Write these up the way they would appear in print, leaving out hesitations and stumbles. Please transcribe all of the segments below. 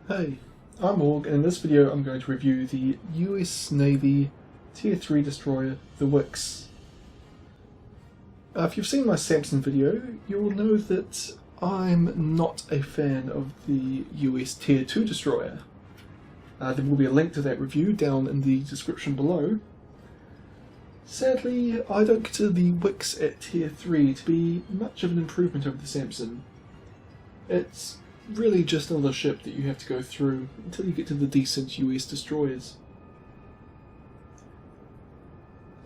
Hey, I'm Org, and in this video I'm going to review the US Navy Tier 3 destroyer, the Wickes. If you've seen my Sampson video, you will know that I'm not a fan of the US Tier 2 destroyer. There will be a link to that review down in the description below. Sadly, I don't consider the Wickes at Tier 3 to be much of an improvement over the Sampson. It's really just another ship that you have to go through until you get to the decent US destroyers.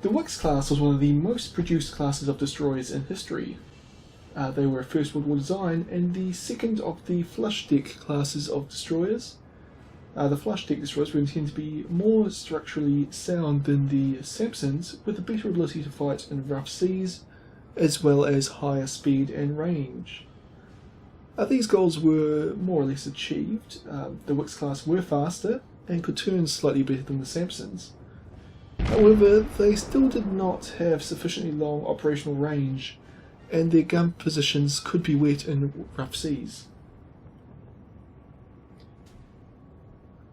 The Wickes-class was one of the most produced classes of destroyers in history. They were a First World War design and the second of the flush deck classes of destroyers. The flush deck destroyers were intended to be more structurally sound than the Sampsons, with a better ability to fight in rough seas, as well as higher speed and range. These goals were more or less achieved. The Wickes-class were faster and could turn slightly better than the Sampsons. However, they still did not have sufficiently long operational range, and their gun positions could be wet in rough seas.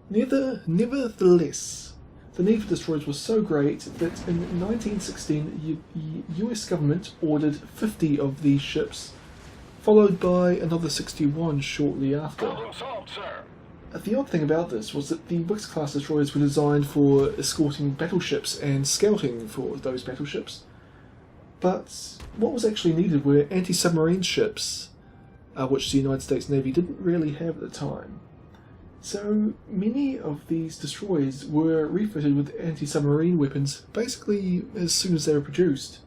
Nevertheless, the need for destroyers was so great that in 1916 the US government ordered 50 of these ships, followed by another 61 shortly after. The odd thing about this was that the Wickes-class destroyers were designed for escorting battleships and scouting for those battleships, but what was actually needed were anti-submarine ships, which the United States Navy didn't really have at the time. So many of these destroyers were refitted with anti-submarine weapons basically as soon as they were produced.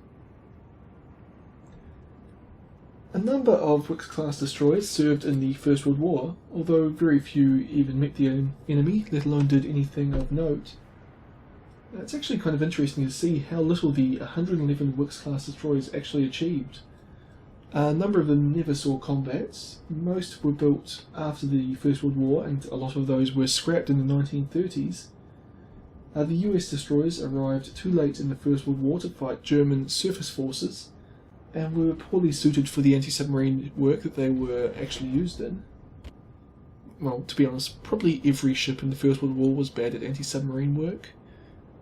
A number of Wickes-class destroyers served in the First World War, although very few even met the enemy, let alone did anything of note. It's actually kind of interesting to see how little the 111 Wickes-class destroyers actually achieved. A number of them never saw combat. Most were built after the First World War, and a lot of those were scrapped in the 1930s. The US destroyers arrived too late in the First World War to fight German surface forces, and were poorly suited for the anti-submarine work that they were actually used in. Well, to be honest, probably every ship in the First World War was bad at anti-submarine work,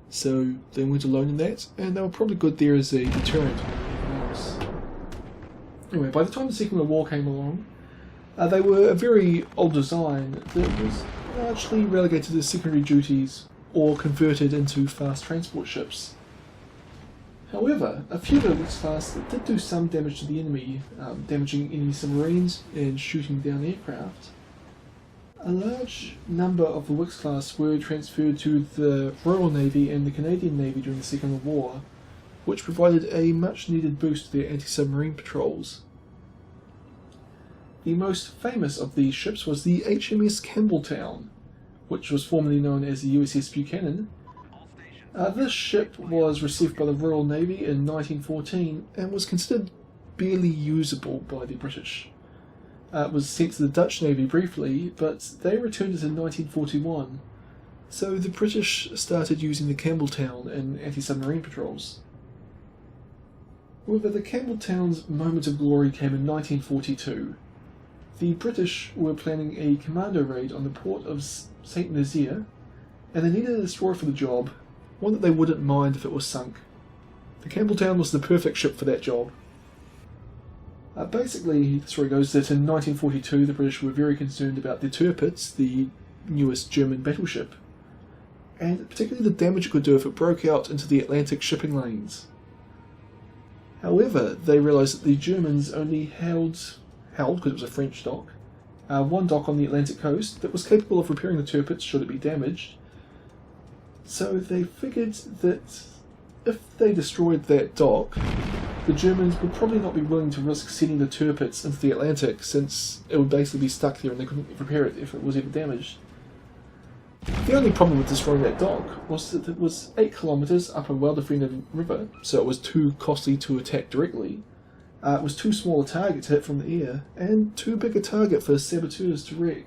so they weren't alone in that, and they were probably good there as a deterrent. Anyway, by the time the Second World War came along, they were a very old design that was largely relegated to secondary duties or converted into fast transport ships. However, a few of the Wickes-class did do some damage to the enemy, damaging enemy submarines and shooting down aircraft. A large number of the Wickes-class were transferred to the Royal Navy and the Canadian Navy during the Second World War, which provided a much-needed boost to their anti-submarine patrols. The most famous of these ships was the Hms Campbeltown, which was formerly known as the USS Buchanan. This ship was received by the Royal Navy in 1914 and was considered barely usable by the British. It was sent to the Dutch Navy briefly, but they returned it in 1941, so the British started using the Campbeltown in anti-submarine patrols. However, the Campbeltown's moment of glory came in 1942. The British were planning a commando raid on the port of St. Nazaire, and they needed a destroyer for the job, one that they wouldn't mind if it was sunk. The Campbeltown was the perfect ship for that job. Basically, the story goes that in 1942 the British were very concerned about the Torpedoes, the newest German battleship, and particularly the damage it could do if it broke out into the Atlantic shipping lanes. However, they realised that the Germans only held because it was a French dock, one dock on the Atlantic coast that was capable of repairing the Torpedoes should it be damaged. So they figured that if they destroyed that dock, the Germans would probably not be willing to risk sending the Torpedoes into the Atlantic, since it would basically be stuck there and they couldn't repair it if it was ever damaged. The only problem with destroying that dock was that it was 8 kilometres up a well-defended river, so it was too costly to attack directly. It was too small a target to hit from the air, and too big a target for saboteurs to wreck.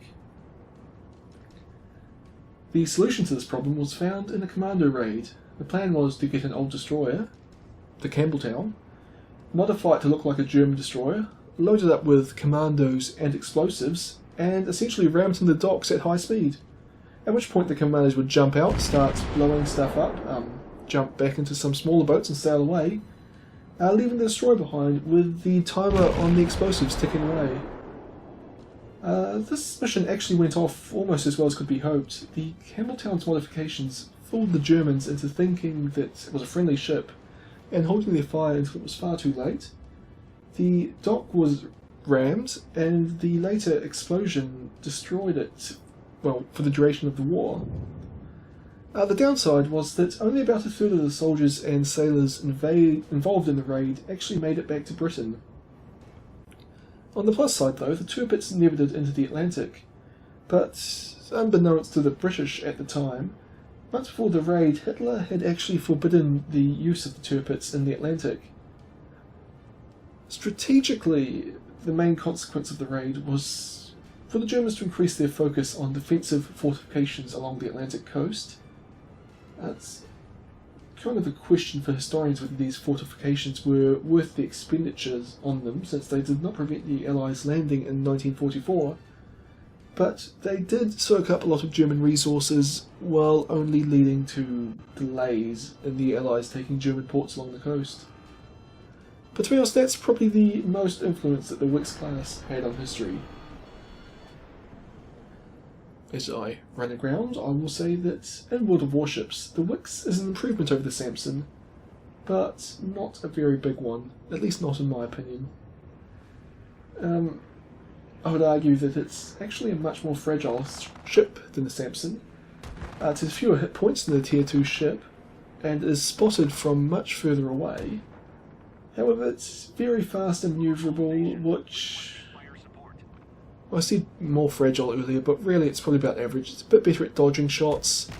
The solution to this problem was found in a commando raid. The plan was to get an old destroyer, the Campbeltown, modify it to look like a German destroyer, load it up with commandos and explosives, and essentially rammed in the docks at high speed. At which point the commanders would jump out, start blowing stuff up, jump back into some smaller boats and sail away, leaving the destroyer behind with the timer on the explosives ticking away. This mission actually went off almost as well as could be hoped. The Campbeltown's modifications fooled the Germans into thinking that it was a friendly ship and holding their fire until it was far too late. The dock was rammed and the later explosion destroyed it, well, for the duration of the war. The downside was that only about a third of the soldiers and sailors involved in the raid actually made it back to Britain. On the plus side though, the Tirpitz never did enter the Atlantic, but unbeknownst to the British at the time, months before the raid, Hitler had actually forbidden the use of the Tirpitz in the Atlantic. Strategically, the main consequence of the raid was for the Germans to increase their focus on defensive fortifications along the Atlantic coast. That's kind of a question for historians whether these fortifications were worth the expenditures on them, since they did not prevent the Allies landing in 1944, but they did soak up a lot of German resources while only leading to delays in the Allies taking German ports along the coast. But to be honest, that's probably the most influence that the Wickes-class had on history. As I run aground, I will say that in World of Warships, the Wickes is an improvement over the Sampson, but not a very big one, at least not in my opinion. I would argue that it's actually a much more fragile ship than the Sampson. It has fewer hit points than the Tier 2 ship, and is spotted from much further away. However, it's very fast and manoeuvrable, which... I said more fragile earlier, but really it's probably about average. It's a bit better at dodging shots,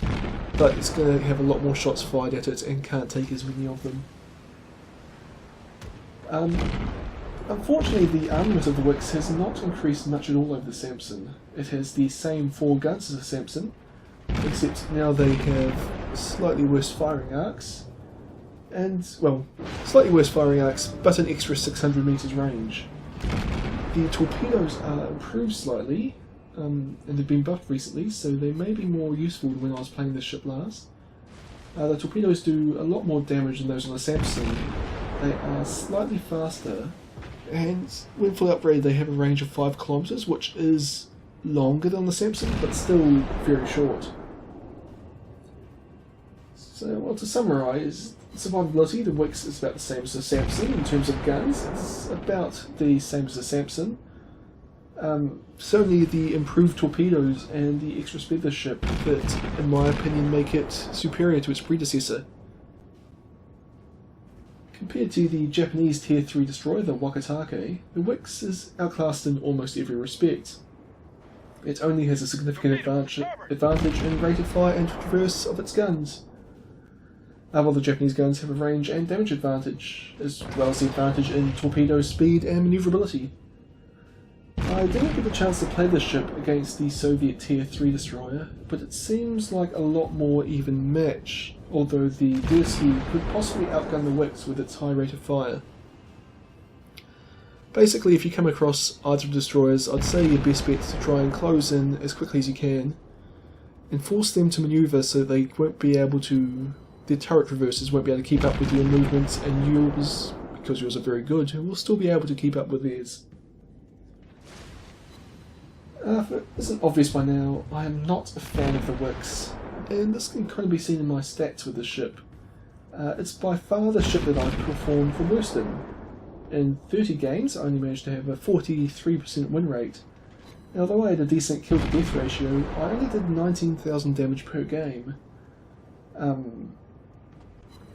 but it's going to have a lot more shots fired at it and can't take as many of them. Unfortunately, the armament of the Wickes has not increased much at all over the Sampson. It has the same 4 guns as the Sampson, except now they have slightly worse firing arcs, and, well, slightly worse firing arcs, but an extra 600 metres range. The torpedoes are improved slightly, and they've been buffed recently, so they may be more useful than when I was playing this ship last. The torpedoes do a lot more damage than those on the Sampson. They are slightly faster, and when fully upgraded they have a range of 5 kilometres, which is longer than the Sampson, but still very short. So, well, to summarise, survivability, the Wickes is about the same as the Sampson in terms of guns. It's about the same as the Sampson. Certainly the improved torpedoes and the extra speed of the ship that, in my opinion, make it superior to its predecessor. Compared to the Japanese Tier 3 destroyer, the Wakatake, the Wickes is outclassed in almost every respect. It only has a significant advantage in rate of fire and traverse of its guns. While the Japanese guns have a range and damage advantage, as well as the advantage in torpedo speed and manoeuvrability. I didn't get the chance to play this ship against the Soviet Tier 3 destroyer, but it seems like a lot more even match, although the DSU could possibly outgun the Wickes with its high rate of fire. Basically, if you come across either of the destroyers, I'd say your best bet is to try and close in as quickly as you can, and force them to manoeuvre so they won't be able to... their turret reversers won't be able to keep up with your movements, and yours, because yours are very good, will still be able to keep up with theirs. If it isn't obvious by now, I am not a fan of the Wickes, and this can kind of be seen in my stats with this ship. It's by far the ship that I've performed the worst in. In 30 games, I only managed to have a 43% win rate, and although I had a decent kill to death ratio, I only did 19,000 damage per game.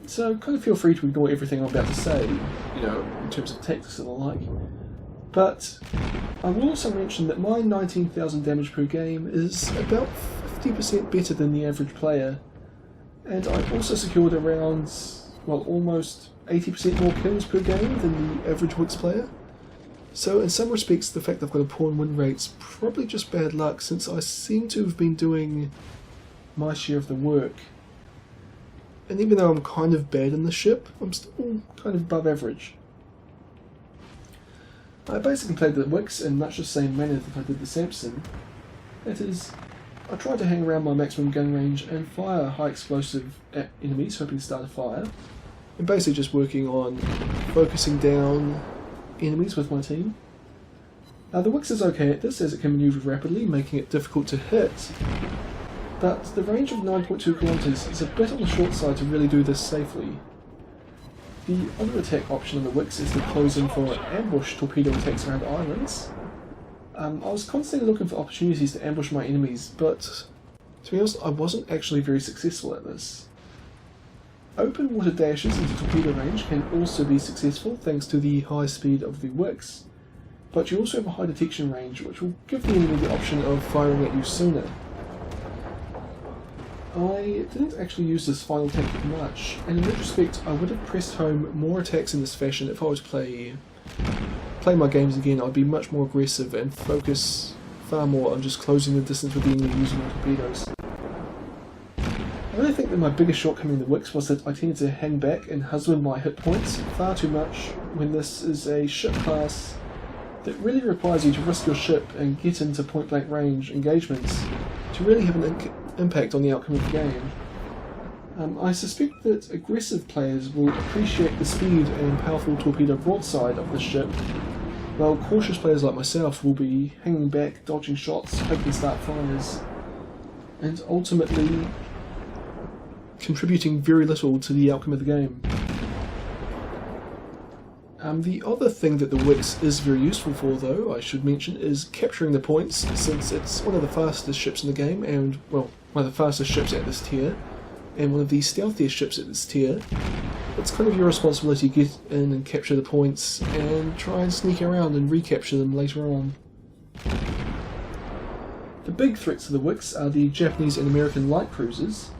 So kind of feel free to ignore everything I'm about to say, you know, in terms of tactics and the like. But I will also mention that my 19,000 damage per game is about 50% better than the average player, and I've also secured around, well, almost 80% more kills per game than the average Wickes player. So in some respects the fact that I've got a poor win rate's probably just bad luck, since I seem to have been doing my share of the work. And even though I'm kind of bad in the ship, I'm still kind of above average. I basically played the Wickes in much the same manner that I did the Sampson. That is, I tried to hang around my maximum gun range and fire high explosive at enemies, hoping to start a fire, and basically just working on focusing down enemies with my team. Now the Wickes is okay at this as it can manoeuvre rapidly, making it difficult to hit, but the range of 9.2 kilometers is a bit on the short side to really do this safely. The other attack option on the Wickes is to close in for ambush torpedo attacks around islands. I was constantly looking for opportunities to ambush my enemies, but to be honest I wasn't actually very successful at this. Open water dashes into torpedo range can also be successful thanks to the high speed of the Wickes, but you also have a high detection range which will give the enemy the option of firing at you sooner. I didn't actually use this final tactic much, and in retrospect I would have pressed home more attacks in this fashion if I were to play my games again. I'd be much more aggressive and focus far more on just closing the distance with the enemy using my torpedoes. I really think that my biggest shortcoming in the Wickes was that I tended to hang back and husband my hit points far too much when this is a ship class that really requires you to risk your ship and get into point blank range engagements to really have an impact on the outcome of the game. I suspect that aggressive players will appreciate the speed and powerful torpedo broadside of the ship, while cautious players like myself will be hanging back, dodging shots, hoping to start fires, and ultimately contributing very little to the outcome of the game. The other thing that the Wickes is very useful for, though, I should mention, is capturing the points, since it's one of the fastest ships in the game, and, well, one of the fastest ships at this tier, and one of the stealthiest ships at this tier. It's kind of your responsibility to get in and capture the points, and try and sneak around and recapture them later on. The big threats to the Wickes are the Japanese and American light cruisers.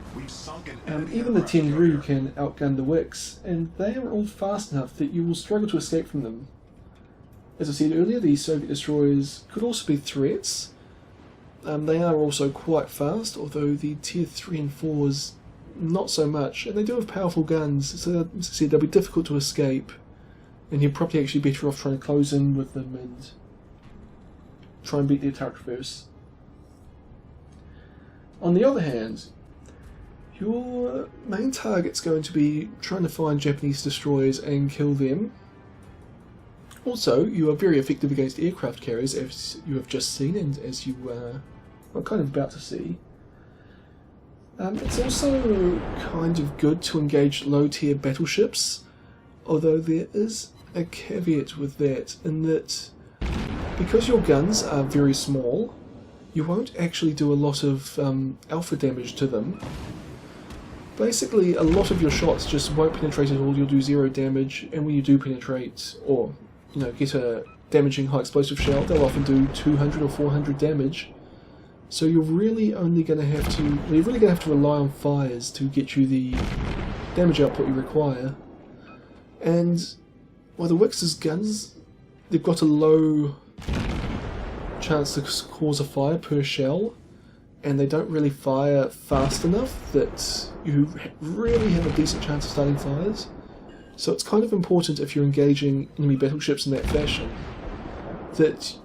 Even the 10 Ru can outgun the Wickes, and they are all fast enough that you will struggle to escape from them. As I said earlier, the Soviet destroyers could also be threats. They are also quite fast, although the tier 3 and 4s not so much, and they do have powerful guns, so as I said, they'll be difficult to escape, and you're probably actually better off trying to close in with them and try and beat their turret reverse. On the other hand, your main target's going to be trying to find Japanese destroyers and kill them. Also, you are very effective against aircraft carriers, as you have just seen and as you are kind of about to see. It's also kind of good to engage low-tier battleships, although there is a caveat with that, in that because your guns are very small, you won't actually do a lot of alpha damage to them. Basically, a lot of your shots just won't penetrate at all. You'll do 0 damage, and when you do penetrate, or get a damaging high explosive shell, they'll often do 200 or 400 damage. So you're really only going to have to rely on fires to get you the damage output you require. And while the Wickes' guns, they've got a low chance to cause a fire per shell, and they don't really fire fast enough that you really have a decent chance of starting fires. So it's kind of important, if you're engaging enemy battleships in that fashion, that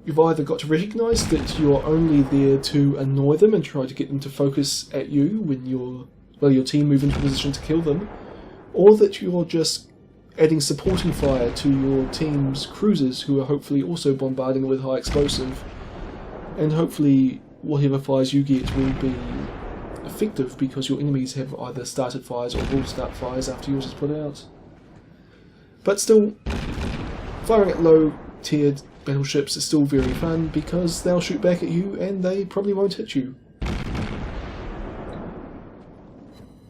you've either got to recognise that you're only there to annoy them and try to get them to focus at you when your team move into a position to kill them, or that you're just adding supporting fire to your team's cruisers who are hopefully also bombarding with high explosive, and hopefully whatever fires you get will be effective because your enemies have either started fires or will start fires after yours is put out. But still, firing at low tiered battleships is still very fun because they'll shoot back at you and they probably won't hit you.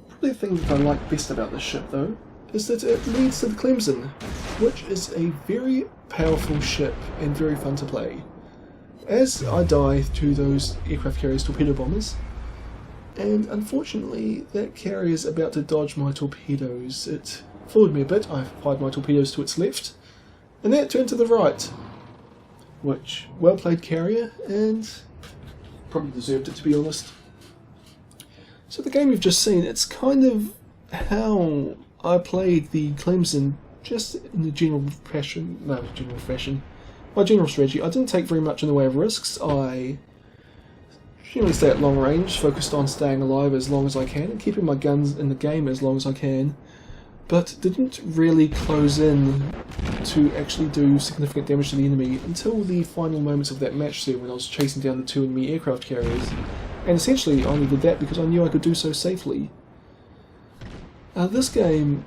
Probably the thing that I like best about this ship though is that it leads to the Clemson, which is a very powerful ship and very fun to play. As I die to those aircraft carriers torpedo bombers, and unfortunately that carrier is about to dodge my torpedoes. It followed me a bit, I fired my torpedoes to its left, and then it turned to the right. Which, well played carrier, and probably deserved it to be honest. So the game you've just seen, it's kind of how I played the Clemson just in the my general strategy, I didn't take very much in the way of risks. I generally stay at long range, focused on staying alive as long as I can and keeping my guns in the game as long as I can, but didn't really close in to actually do significant damage to the enemy until the final moments of that match there when I was chasing down the 2 enemy aircraft carriers. And essentially I only did that because I knew I could do so safely. This game,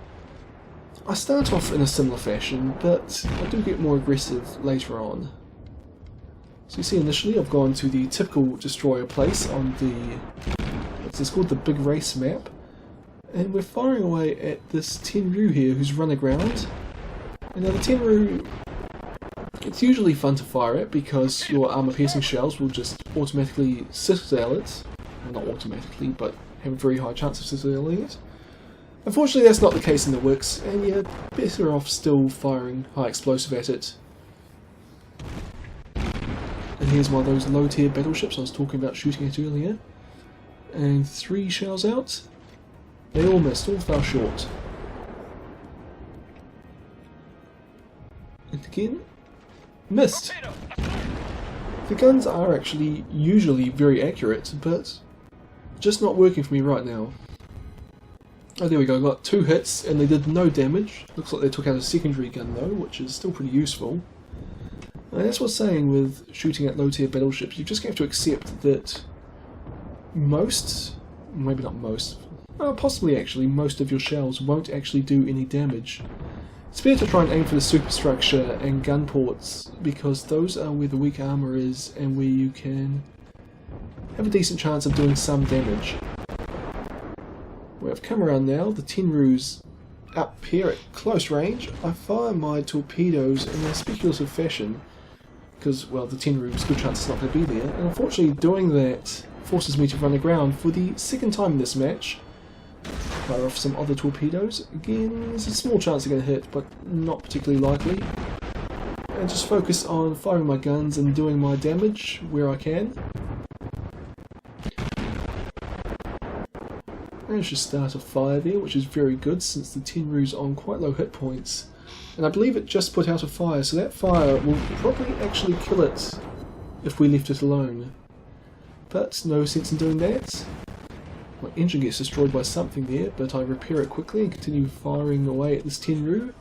I start off in a similar fashion, but I do get more aggressive later on. So you see initially I've gone to the typical destroyer place on the, it's called the Big Race map, and we're firing away at this Tenru here who's run aground. And now the Tenru, it's usually fun to fire at because your armor piercing shells will just automatically citadel it. Well, not automatically, but have a very high chance of citadeling it. Unfortunately that's not the case in the Wickes, and you're better off still firing high explosive at it. And here's one of those low tier battleships I was talking about shooting at earlier. And 3 shells out. They all missed, all fell short. And again, missed. The guns are actually usually very accurate, but just not working for me right now. Oh, there we go, I got 2 hits and they did no damage. Looks like they took out a secondary gun though, which is still pretty useful. And that's what's saying with shooting at low tier battleships, you just have to accept that most, maybe not most, possibly actually most of your shells won't actually do any damage. It's better to try and aim for the superstructure and gun ports, because those are where the weak armour is and where you can have a decent chance of doing some damage. Where I've come around now, the Tenru's up here at close range. I fire my torpedoes in a speculative fashion, because, well, the Tenru's good chance it's not going to be there, and unfortunately doing that forces me to run aground for the second time in this match. Fire off some other torpedoes. Again, there's a small chance they're going to hit, but not particularly likely. And just focus on firing my guns and doing my damage where I can. Managed to start a fire there, which is very good since the Tenru's on quite low hit points. And I believe it just put out a fire, so that fire will probably actually kill it if we left it alone. But no sense in doing that. My engine gets destroyed by something there, but I repair it quickly and continue firing away at this Tenru.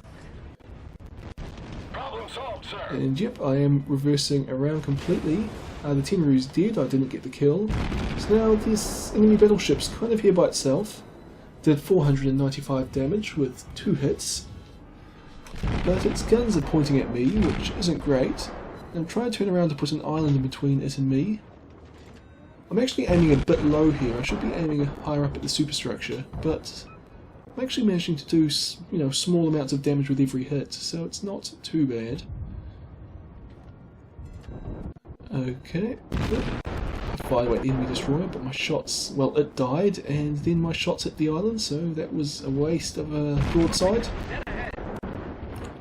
Problem solved, sir. And yep, I am reversing around completely. The Tenru's dead, I didn't get the kill. So now this enemy battleship's kind of here by itself. Did 495 damage with 2 hits. But its guns are pointing at me, which isn't great. I'm trying to turn around to put an island in between it and me. I'm actually aiming a bit low here. I should be aiming higher up at the superstructure, but I'm actually managing to do, you know, small amounts of damage with every hit, so it's not too bad. Okay, I fired away the enemy destroyer, but my shots, well, it died, and then my shots hit the island, so that was a waste of a broadside.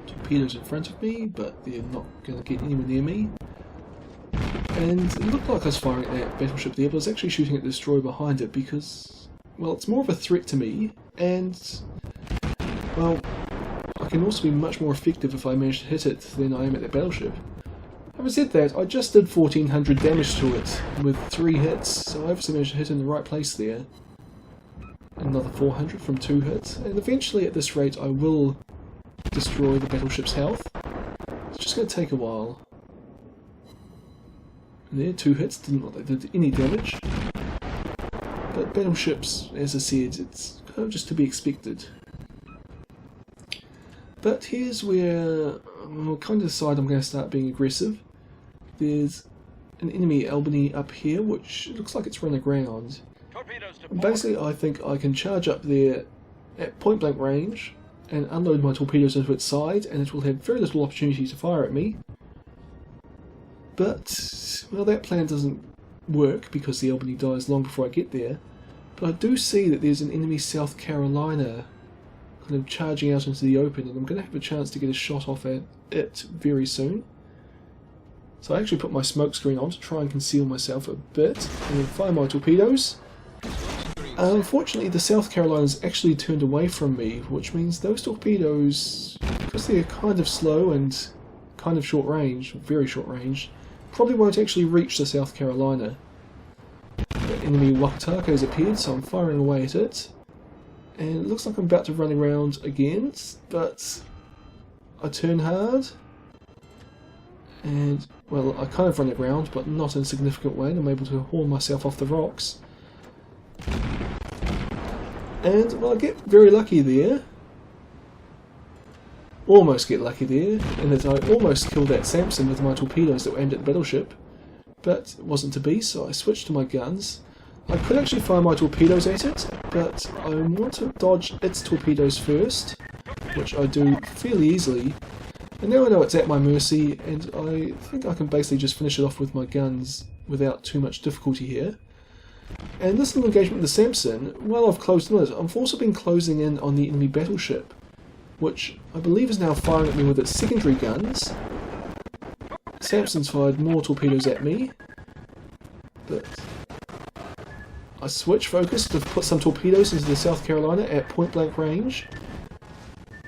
Torpedoes in front of me, but they're not going to get anywhere near me. And it looked like I was firing at that battleship there, but I was actually shooting at the destroyer behind it because, well, it's more of a threat to me, and, well, I can also be much more effective if I manage to hit it than I am at that battleship. Having said that, I just did 1400 damage to it with 3 hits, so I obviously managed to hit in the right place there. Another 400 from 2 hits, and eventually at this rate I will destroy the battleship's health. It's just going to take a while. And there, 2 hits, didn't look like they did any damage. But battleships, as I said, it's kind of just to be expected. But here's where I'll kind of decide I'm going to start being aggressive. There's an enemy Albany up here, which looks like it's run aground. Basically, I think I can charge up there at point blank range and unload my torpedoes into its side, and it will have very little opportunity to fire at me. But, well, that plan doesn't work because the Albany dies long before I get there. But I do see that there's an enemy South Carolina kind of charging out into the open, and I'm going to have a chance to get a shot off at it very soon. So I actually put my smoke screen on to try and conceal myself a bit, and then fire my torpedoes. Unfortunately, the South Carolina's actually turned away from me, which means those torpedoes, because they're kind of slow and kind of short range, very short range, probably won't actually reach the South Carolina. The enemy Wakataka has appeared, so I'm firing away at it. And it looks like I'm about to run around again, but I turn hard. And, well, I kind of run around, but not in a significant way, and I'm able to haul myself off the rocks. And, well, I get very lucky there. Almost get lucky there, in that I almost killed that Sampson with my torpedoes that were aimed at the battleship. But it wasn't to be, so I switched to my guns. I could actually fire my torpedoes at it, but I want to dodge its torpedoes first, which I do fairly easily. And now I know it's at my mercy, and I think I can basically just finish it off with my guns without too much difficulty here. And this little engagement with the Sampson, while I've closed in on it, I've also been closing in on the enemy battleship, which I believe is now firing at me with its secondary guns. Sampson's fired more torpedoes at me, but I switch focus to put some torpedoes into the South Carolina at point blank range,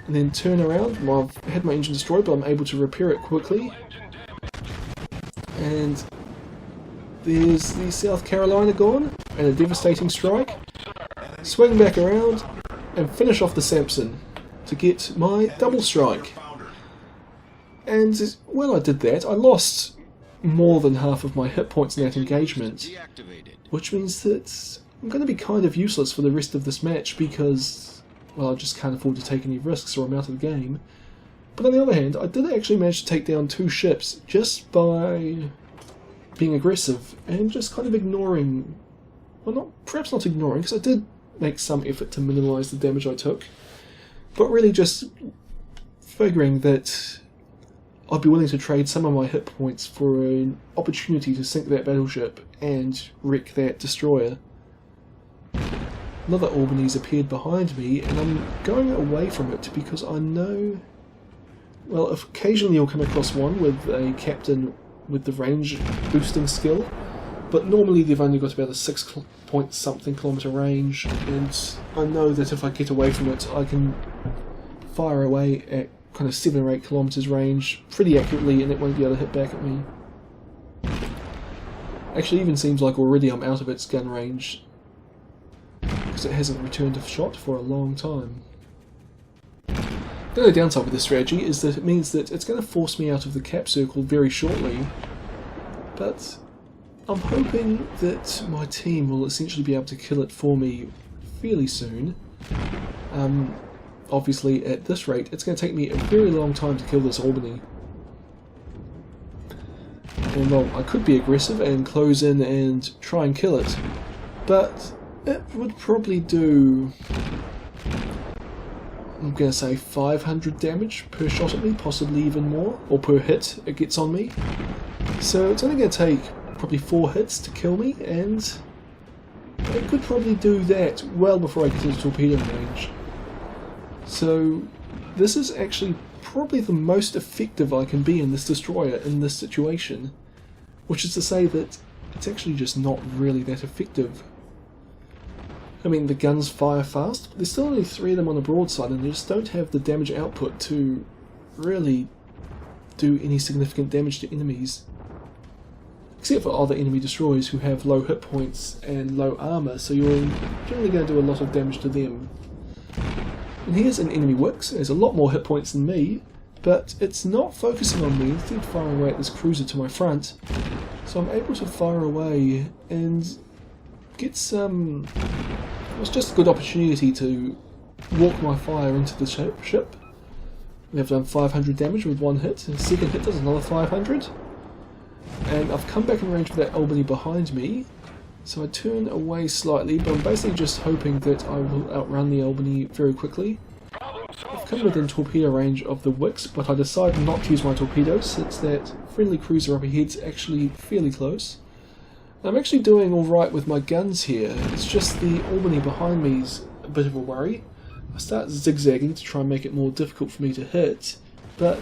and then turn around. Well, I've had my engine destroyed, but I'm able to repair it quickly. And there's the South Carolina gone, and a devastating strike. Swing back around, and finish off the Sampson to get my double strike. And when I did that, I lost more than half of my hit points in that engagement, which means that I'm going to be kind of useless for the rest of this match because, well, I just can't afford to take any risks or I'm out of the game. But on the other hand, I did actually manage to take down 2 ships just by being aggressive and just kind of ignoring, well, perhaps not ignoring, because I did make some effort to minimise the damage I took, but really just figuring that I'd be willing to trade some of my hit points for an opportunity to sink that battleship and wreck that destroyer. Another Albany's appeared behind me, and I'm going away from it because I know, well, if occasionally you'll come across one with a captain with the range boosting skill, but normally they've only got about a 6 point something kilometre range, and I know that if I get away from it I can fire away at kind of 7 or 8 kilometres range pretty accurately and it won't be able to hit back at me. Actually, it even seems like already I'm out of its gun range because it hasn't returned a shot for a long time. The only downside with this strategy is that it means that it's going to force me out of the cap circle very shortly, but I'm hoping that my team will essentially be able to kill it for me fairly soon. Obviously, at this rate, it's going to take me a very long time to kill this Albany. And well, I could be aggressive and close in and try and kill it, but it would probably do, I'm going to say 500 damage per shot at me, possibly even more, or per hit it gets on me. So it's only going to take probably 4 hits to kill me, and it could probably do that well before I get into torpedo range. So this is actually probably the most effective I can be in this destroyer in this situation, which is to say that it's actually just not really that effective. I mean, the guns fire fast, but there's still only 3 of them on a broadside and they just don't have the damage output to really do any significant damage to enemies. Except for other enemy destroyers who have low hit points and low armour, so you're generally going to do a lot of damage to them. And here's an enemy Wickes. It has a lot more hit points than me, but it's not focusing on me, instead firing away at this cruiser to my front. So I'm able to fire away and get some... It was just a good opportunity to walk my fire into the ship. We have done 500 damage with 1 hit, and the second hit does another 500. And I've come back in range with that Albany behind me, so I turn away slightly, but I'm basically just hoping that I will outrun the Albany very quickly. I've come within torpedo range of the Wickes, but I decided not to use my torpedoes since that friendly cruiser up ahead's actually fairly close. I'm actually doing alright with my guns here, it's just the Albany behind me's a bit of a worry. I start zigzagging to try and make it more difficult for me to hit, but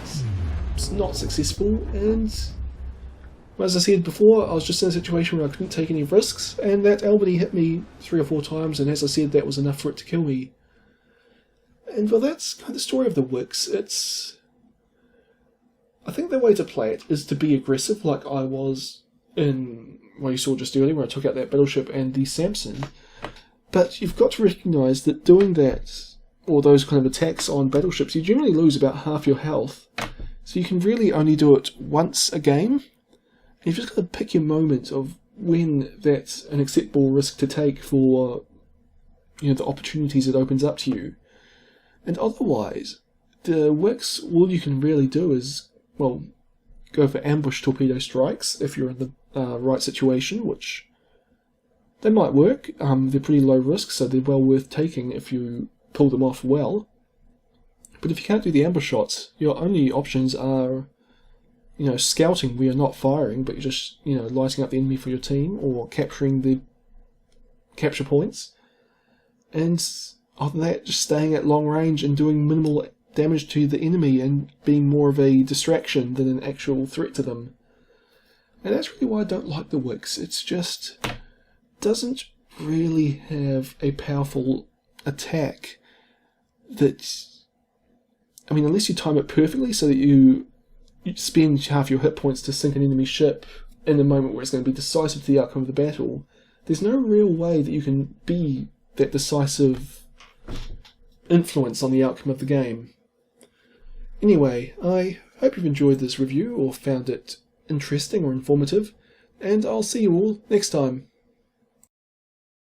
it's not successful, and As I said before, I was just in a situation where I couldn't take any risks, and that Albany hit me 3 or 4 times, and as I said, that was enough for it to kill me. And well, that's kind of the story of the Wickes. I think the way to play it is to be aggressive, like I was in what you saw just earlier, where I took out that battleship and the Sampson. But you've got to recognise that doing that, or those kind of attacks on battleships, you generally lose about half your health. So you can really only do it once a game. And you've just got to pick your moment of when that's an acceptable risk to take for, the opportunities it opens up to you. And otherwise, the Wickes, all you can really do is, well, go for ambush torpedo strikes if you're in the right situation, which they might work. They're pretty low risk, so they're well worth taking if you pull them off well. But if you can't do the ambush shots, your only options are, scouting where you're not firing, but you're just, lighting up the enemy for your team, or capturing the capture points. And other than that, just staying at long range and doing minimal damage to the enemy and being more of a distraction than an actual threat to them. And that's really why I don't like the Wickes. It's just doesn't really have a powerful attack that, unless you time it perfectly so that you spend half your hit points to sink an enemy ship in a moment where it's going to be decisive to the outcome of the battle, there's no real way that you can be that decisive influence on the outcome of the game. Anyway, I hope you've enjoyed this review or found it interesting or informative, and I'll see you all next time.